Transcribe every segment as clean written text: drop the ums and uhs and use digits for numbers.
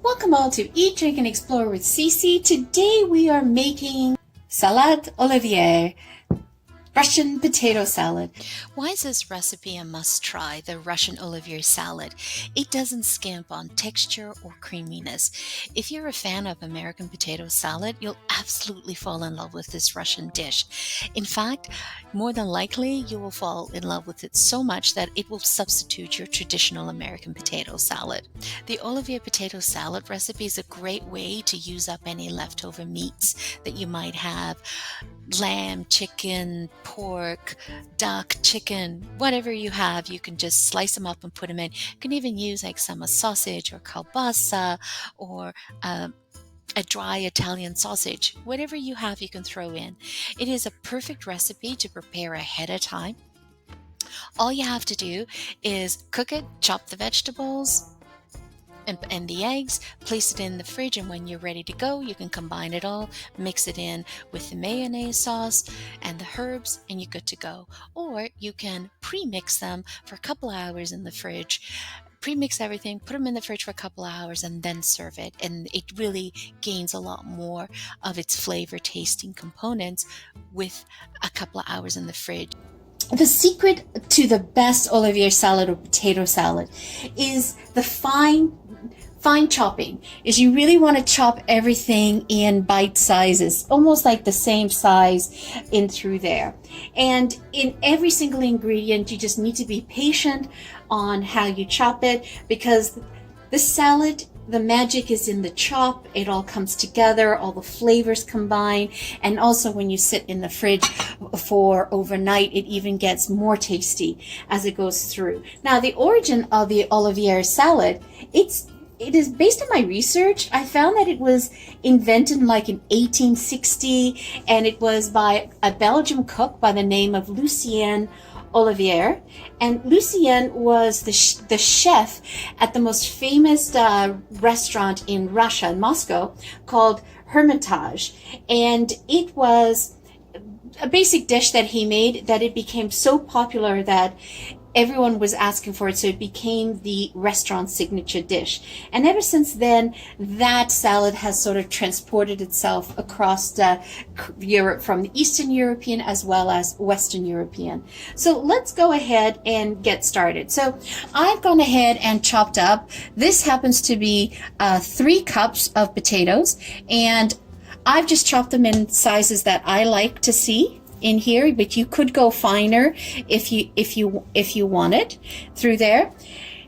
Welcome all to Eat, Drink, and Explore with Cece. Today we are making Salad Olivier, Russian potato salad. Why is this recipe a must-try, the Russian Olivier salad? It doesn't skimp on texture or creaminess. If you're a fan of American potato salad, you'll absolutely fall in love with this Russian dish. In fact, more than likely, you will fall in love with it so much that it will substitute your traditional American potato salad. The Olivier potato salad recipe is a great way to use up any leftover meats that you might have. Lamb, chicken, pork, duck, chicken, whatever you have, you can just slice them up and put them in. You can even use like some sausage or kielbasa or a dry Italian sausage. Whatever you have, you can throw in. It is a perfect recipe to prepare ahead of time. All you have to do is cook it, chop the vegetables, and the eggs, place it in the fridge, and when you're ready to go, you can combine it all, mix it in with the mayonnaise sauce and the herbs, and you're good to go. Or you can pre-mix them for a couple hours in the fridge. Pre-mix everything, put them in the fridge for a couple hours, and then serve it. And it really gains a lot more of its flavor tasting components with a couple of hours in the fridge. The secret to the best Olivier salad or potato salad is the fine chopping. Is you really want to chop everything in bite sizes, almost like the same size in through there. And in every single ingredient, you just need to be patient on how you chop it, because the salad, the magic is in the chop. It all comes together, all the flavors combine, and also when you sit in the fridge for overnight, it even gets more tasty as it goes through. Now, the origin of the Olivier salad, it is based on my research. I found that it was invented like in 1860, and it was by a Belgian cook by the name of Lucien Olivier. And Lucien was the chef at the most famous restaurant in Russia, in Moscow, called Hermitage. And it was a basic dish that he made that it became so popular that everyone was asking for it, so it became the restaurant signature dish. And ever since then, that salad has sort of transported itself across Europe, from the Eastern European as well as Western European. So let's go ahead and get started. So I've gone ahead and chopped up. This happens to be 3 cups of potatoes, and I've just chopped them in sizes that I like to see in here, but you could go finer if you want it through there.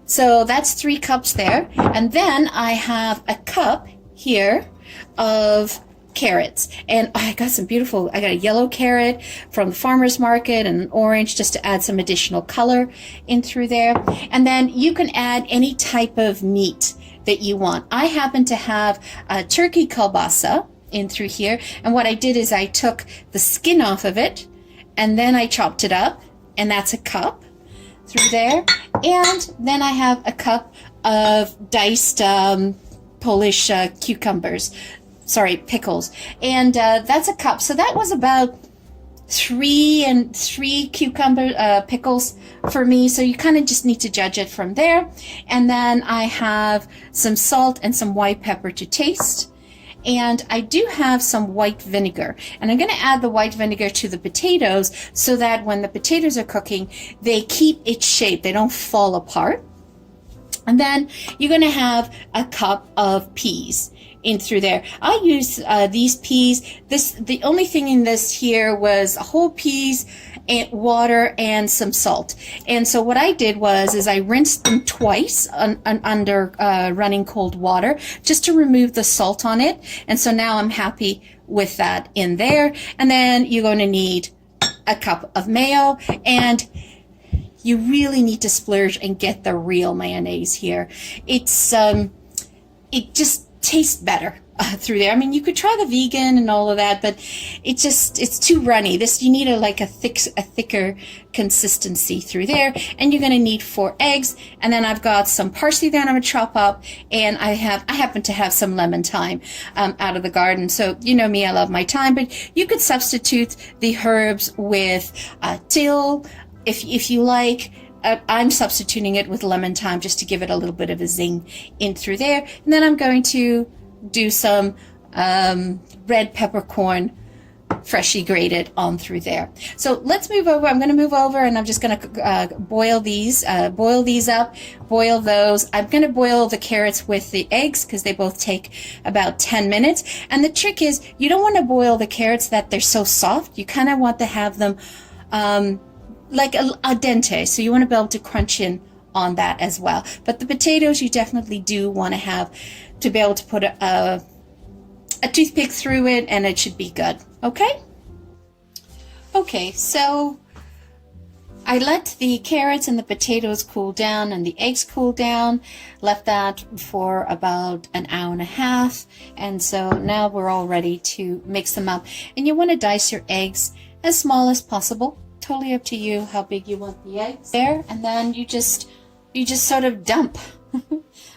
So that's 3 cups there. And then I have a cup here of carrots, and I got a yellow carrot from the farmer's market and an orange just to add some additional color in through there. And then you can add any type of meat that you want. I happen to have a turkey kielbasa in through here, and what I did is I took the skin off of it and then I chopped it up, and that's a cup through there. And then I have a cup of diced Polish pickles, and that's a cup. So that was about 3 cucumber pickles for me, so you kind of just need to judge it from there. And then I have some salt and some white pepper to taste. And I do have some white vinegar, and I'm going to add the white vinegar to the potatoes so that when the potatoes are cooking, they keep its shape, they don't fall apart. And then you're going to have a cup of peas in through there. I use these peas. The only thing in this here was whole peas and water and some salt. And so what I did is I rinsed them twice under running cold water just to remove the salt on it. And so now I'm happy with that in there. And then you're going to need a cup of mayo, and you really need to splurge and get the real mayonnaise here. It's it just tastes better through there. I mean, you could try the vegan and all of that, but it's too runny. You need a thicker consistency through there. And you're going to need 4 eggs. And then I've got some parsley that I'm going to chop up, and I happen to have some lemon thyme out of the garden. So you know me, I love my thyme, but you could substitute the herbs with dill if you like. I'm substituting it with lemon thyme just to give it a little bit of a zing in through there. And then I'm going to do some red peppercorn freshly grated on through there. So let's move over. I'm going to move over and I'm just going to boil these up, boil those. I'm going to boil the carrots with the eggs because they both take about 10 minutes. And the trick is you don't want to boil the carrots that they're so soft. You kind of want to have them like al dente. So you want to be able to crunch in on that as well. But the potatoes you definitely do want to have to be able to put a toothpick through it and it should be good. Okay? Okay, so I let the carrots and the potatoes cool down and the eggs cool down, left that for about an hour and a half, and so now we're all ready to mix them up. And you want to dice your eggs as small as possible. Totally up to you how big you want the eggs there, and then you just sort of dump.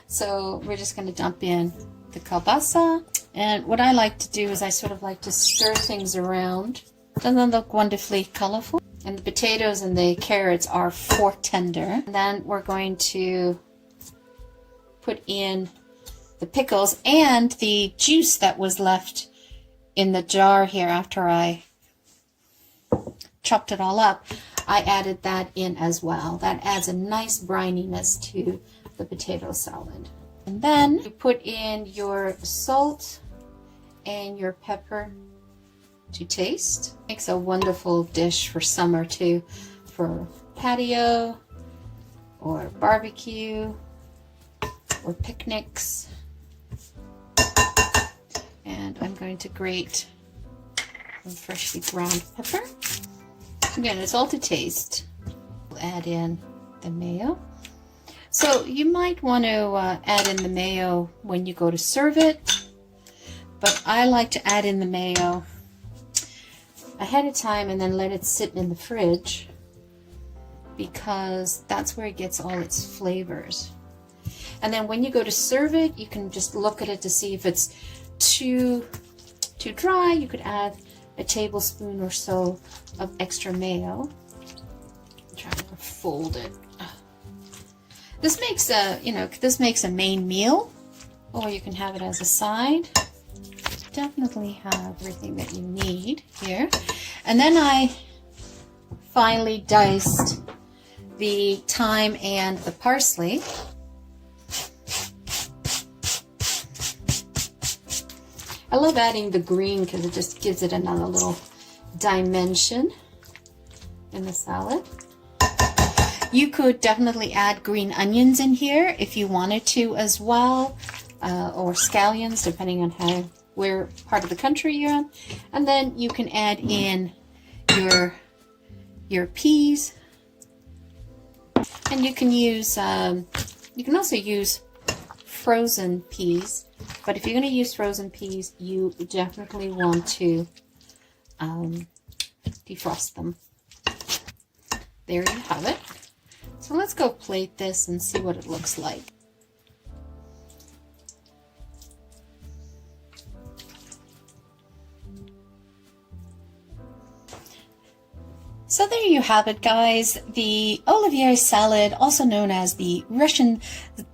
So we're just going to dump in the kielbasa. And what I like to do is I sort of like to stir things around. Doesn't look wonderfully colorful. And the potatoes and the carrots are fork tender. And then we're going to put in the pickles and the juice that was left in the jar here after I chopped it all up. I added that in as well. That adds a nice brininess to the potato salad. And then you put in your salt and your pepper to taste. Makes a wonderful dish for summer too, for patio or barbecue or picnics. And I'm going to grate some freshly ground pepper. Again, it's all to taste. We'll add in the mayo. So you might want to add in the mayo when you go to serve it, but I like to add in the mayo ahead of time and then let it sit in the fridge because that's where it gets all its flavors. And then when you go to serve it, you can just look at it to see if it's too dry. You could add a tablespoon or so of extra mayo. I'm trying to fold it. This makes a main meal, or you can have it as a side. Definitely have everything that you need here. And then I finally diced the thyme and the parsley. I love adding the green because it just gives it another little dimension in the salad. You could definitely add green onions in here if you wanted to as well, or scallions, depending on where part of the country you're in. And then you can add in your peas, and you can use you can also use frozen peas. But if you're going to use frozen peas, you definitely want to defrost them. There you have it. So let's go plate this and see what it looks like. So there you have it, guys. The Olivier salad, also known as the Russian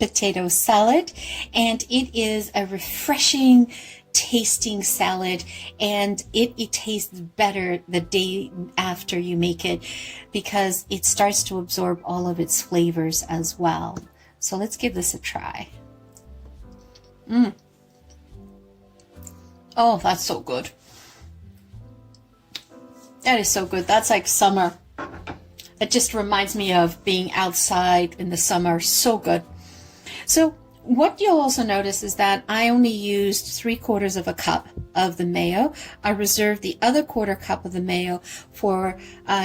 potato salad, and it is a refreshing tasting salad, and it tastes better the day after you make it because it starts to absorb all of its flavors as well. So let's give this a try. Oh, that's so good. That is so good. That's like summer. It just reminds me of being outside in the summer. So good. So what you'll also notice is that I only used 3/4 of a cup of the mayo. I reserved the other 1/4 cup of the mayo for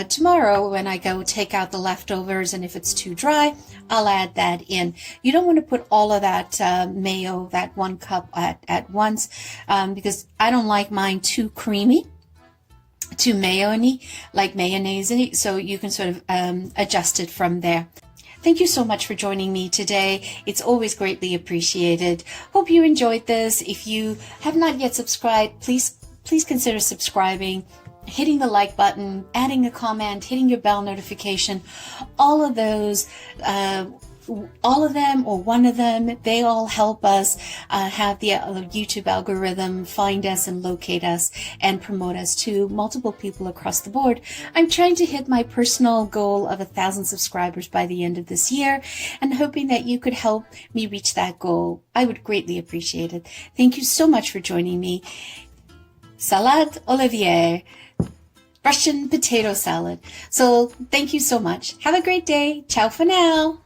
tomorrow when I go take out the leftovers, and if it's too dry, I'll add that in. You don't want to put all of that mayo, that 1 cup at once, because I don't like mine too creamy, too mayo-y, like mayonnaise-y, so you can sort of adjust it from there. Thank you so much for joining me today. It's always greatly appreciated. Hope you enjoyed this. If you have not yet subscribed, please consider subscribing. hitting the like button, adding a comment, hitting your bell notification, all of those, all of them or one of them, they all help us have the YouTube algorithm find us and locate us and promote us to multiple people across the board. I'm trying to hit my personal goal of 1,000 subscribers by the end of this year and hoping that you could help me reach that goal. I would greatly appreciate it. Thank you so much for joining me. Salad Olivier, Russian potato salad. So thank you so much. Have a great day. Ciao for now.